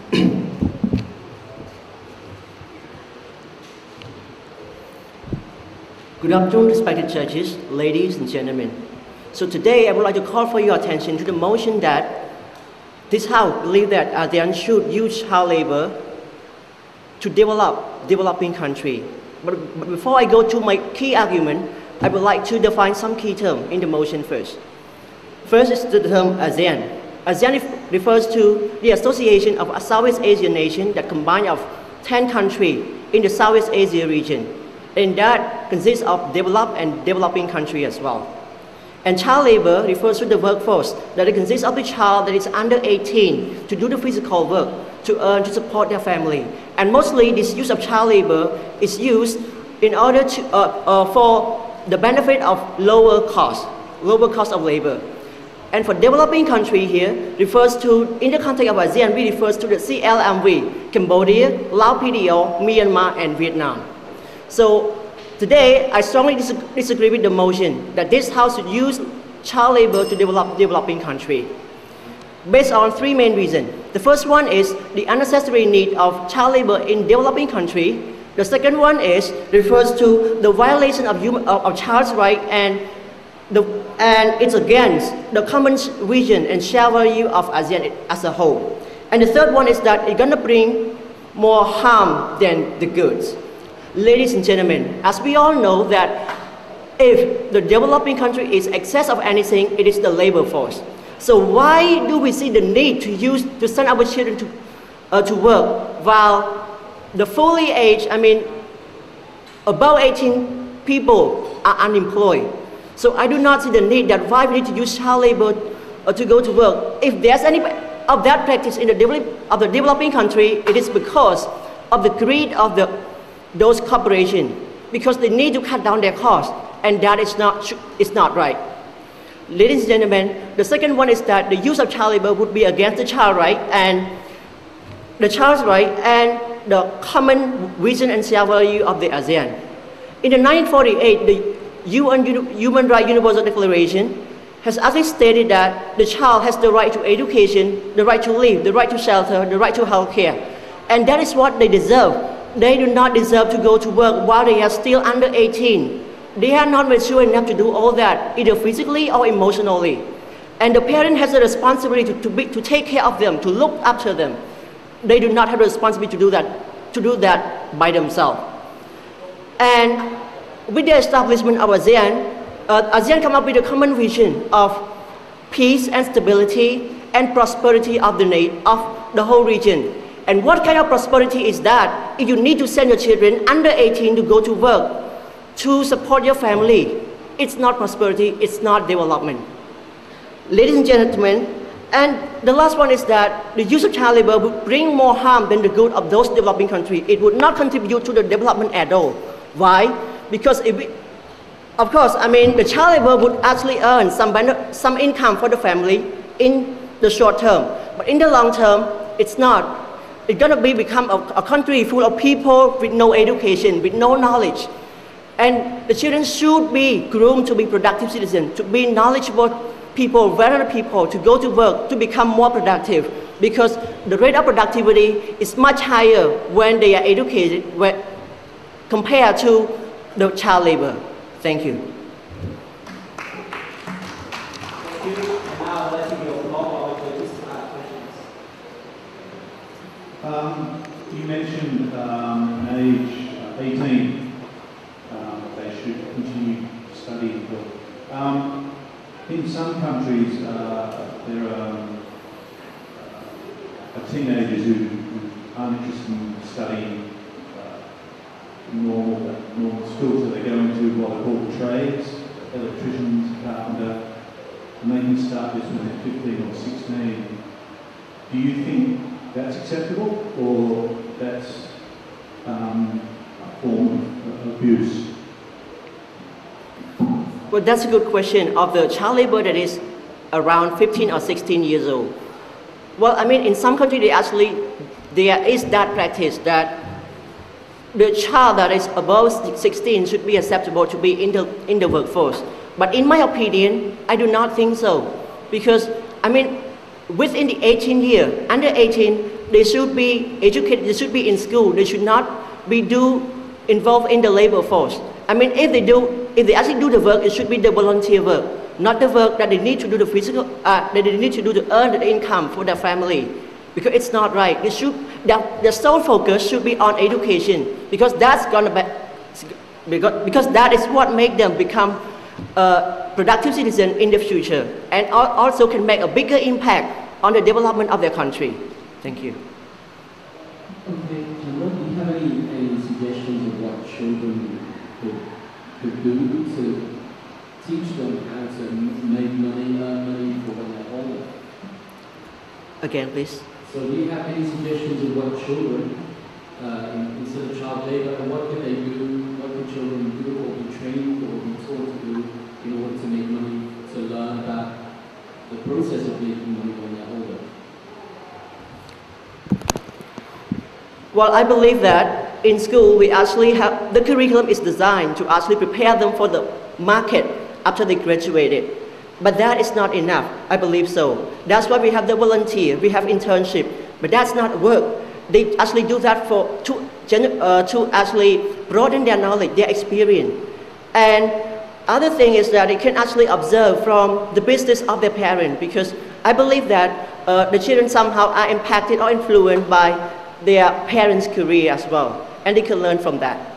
Good afternoon, respected judges, ladies and gentlemen. So today I would like to call for your attention to the motion that this House believes that ASEAN should use child labor to develop developing country. But before I go to my key argument, I would like to define some key terms in the motion first. First is the term ASEAN. ASEAN refers to the association of a Southeast Asian nation that combines of 10 countries in the Southeast Asia region, and that consists of developed and developing countries as well. And child labor refers to the workforce that consists of the child that is under 18 to do the physical work, to earn, to support their family. And mostly this use of child labor is used in order to, for the benefit of lower cost of labor. And for developing country here refers to, in the context of ASEAN, we refers to the CLMV, Cambodia, Laos PDO, Myanmar, and Vietnam. So today, I strongly disagree with the motion that this House should use child labor to develop developing country, based on three main reasons. The first one is the unnecessary need of child labor in developing country. The second one is refers to the violation of child's rights and it's against the common vision and shared value of ASEAN as a whole. And the third one is that it's gonna bring more harm than the goods. Ladies and gentlemen, as we all know that if the developing country is excess of anything, it is the labor force. So why do we see the need to send our children to work while the fully aged, above 18 people are unemployed? So I do not see the need that why we need to use child labor to go to work. If there's any of that practice in the developing country, it is because of the greed of those corporations, because they need to cut down their costs, and that is not right. Ladies and gentlemen, the second one is that the use of child labor would be against the child right and the child's right and the common vision and shared value of the ASEAN. In the 1948, the UN Human Rights Universal Declaration has actually stated that the child has the right to education, the right to live, the right to shelter, the right to health care, and that is what they deserve. They do not deserve to go to work while they are still under 18. They are not mature enough to do all that, either physically or emotionally. And the parent has a responsibility to take care of them, to look after them. They do not have a responsibility to do that by themselves. And with the establishment of ASEAN, ASEAN come up with a common vision of peace and stability and prosperity of the whole region. And what kind of prosperity is that if you need to send your children under 18 to go to work to support your family? It's not prosperity, it's not development. Ladies and gentlemen, and the last one is that the use of child labor would bring more harm than the good of those developing countries. It would not contribute to the development at all. Why? Because the child labor would actually earn some income for the family in the short term. But in the long term, it's not. It's going to become a country full of people with no education, with no knowledge. And the children should be groomed to be productive citizens, to be knowledgeable people, veteran people, to go to work, to become more productive. Because the rate of productivity is much higher when they are educated compared to the child labor. Thank you. Thank you. And now let's give your floor to questions. You mentioned age 18, they should continue to study. In some countries, there are teenagers who aren't interested in studying normal schools, so they go into what are called trades, electricians, carpenter, and they can start this when they're 15 or 16. Do you think that's acceptable, or that's a form of abuse? Well, that's a good question of the child labor that is around 15 or 16 years old. Well, in some countries, there is that practice that the child that is above 16 should be acceptable to be in the workforce. But in my opinion, I do not think so. Because, within the 18 year, under 18, they should be educated, they should be in school, they should not be involved in the labor force. I mean, if they actually do the work, it should be the volunteer work, not the work that they need to do the physical, that they need to do to earn the income for their family, because it's not right. Their sole focus should be on education, because that's gonna be, because that is what makes them become productive citizens in the future, and also can make a bigger impact on the development of their country. Thank you. Okay, Chamroeun, do you have any suggestions of what children could do to teach them how to make money, earn money for when they're older? Again, please. So do you have any suggestions of what children, instead of child labor, and what can they do, what can children do or be trained or be taught to do in order to make money, to learn about the process of making money when they're older? Well, I believe that in school we actually have, the curriculum is designed to actually prepare them for the market after they graduated. But that is not enough, I believe so. That's why we have the volunteer, we have internship, but that's not work. They actually do that to actually broaden their knowledge, their experience. And other thing is that they can actually observe from the business of their parents, because I believe that the children somehow are impacted or influenced by their parents' career as well, and they can learn from that.